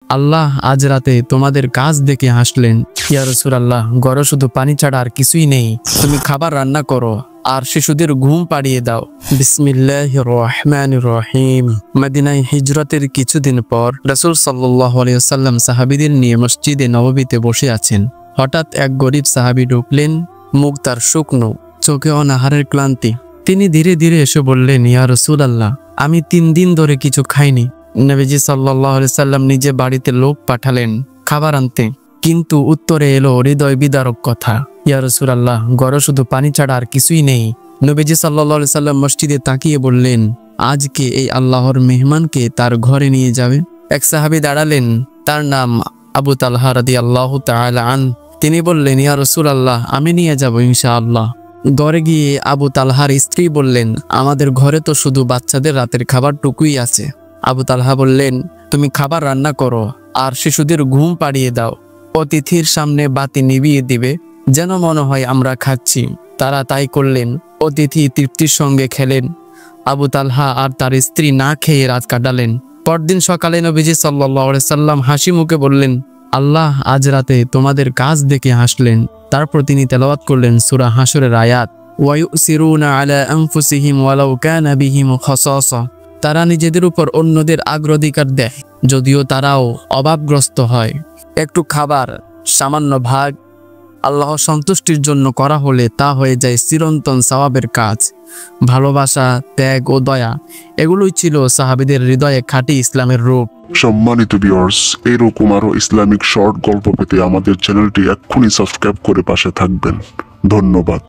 আল্লাহ আজ রাতে তোমাদের কাজ দেখে হাসলেন। ইয়া রাসূলুল্লাহ, ঘরে শুধু পানি ছাড়া আর কিছুই নেই। তুমি খাবার রান্না করো আর শিশুদের ঘুম পাড়িয়ে দাও। বিসমিল্লাহির রহমানির রহিম। মদিনায় হিজরতের কিছুদিন পর রাসূল সাল্লাল্লাহু আলাইহি ওয়াসাল্লাম সাহাবীদের নিয়ে মসজিদে নববীতে বসে আছেন। হঠাৎ এক গরীব সাহাবী ঢুকলেন, মুখ তার শুকনো, চোখে অনাহারের ক্লান্তি। তিনি ধীরে ধীরে এসে বললেন, ইয়া রাসূলুল্লাহ, আমি 3 দিন ধরে কিছু খাইনি। নবীজি সাল্লাল্লাহু আলাইহি সাল্লাম নিজে বাড়িতে লোক পাঠালেন খাবার আনতে, কিন্তু উত্তরে এলো হৃদয় বিদারক কথা, ইয়া রাসূলুল্লাহ, ঘরে শুধু পানি ছাড়া আর কিছুই নেই। নবীজি সাল্লাল্লাহু আলাইহি সাল্লাম মসজিদে তাকিয়ে বললেন, আজকে এই আল্লাহর মেহমানকে তার ঘরে নিয়ে যাবে। এক সাহাবী দাঁড়ালেন, তার নাম আবু তালহা রাদিয়াল্লাহু তাআলা আন। তিনি বললেন, ইয়া রাসূলুল্লাহ, আমি নিয়ে যাব ইনশাআল্লাহ। ঘরে গিয়ে আবু তালহার স্ত্রী বললেন, আমাদের ঘরে তো শুধু বাচ্চাদের রাতের খাবারটুকুই আছে। আবু তালহা বললেন, তুমি খাবার রান্না করো আর শিশুদের ঘুম পাড়িয়ে দাও। অতিথির সামনে বাতি নিভিয়ে দিবে, যেন মনে হয় আমরা খাচ্ছি। তারা তাই করলেন। অতিথি তৃপ্তির সঙ্গে খেলেন। আবু তালহা আর তার স্ত্রী না খেয়ে রাত কাটালেন। পরদিন সকালে নবীজি সাল্লাল্লাহু আলাইহি সাল্লাম হাসি মুখে বললেন, আল্লাহ আজ রাতে তোমাদের কাজ দেখে হাসলেন। তারপর তিনি তেলাওয়াত করলেন সূরা হাশরের আয়াত, ওয়ায়ুসিরুনা আলা আনফুসিহিম ওয়ালাউ কানা বিহিম খাসাসা। তারা নিজেদের উপর অন্যদের অগ্রাধিকার দেয়, যদিও তারাও অভাবগ্রস্ত হয়। একটু খাবার, সামান্য ভাগ আল্লাহ সন্তুষ্টির জন্য করা হলে তা হয়ে যায় চিরন্তন সওয়াবের কাজ। ভালোবাসা, ত্যাগ ও দয়া, এগুলোই ছিল সাহাবীদের হৃদয়ে খাঁটি ইসলামের রূপ। সম্মানিত ভিউয়ার্স, এরকম আরো ইসলামিক শর্ট গল্প পেতে আমাদের চ্যানেলটি এক্ষুনি সাবস্ক্রাইব করে পাশে থাকবেন। ধন্যবাদ।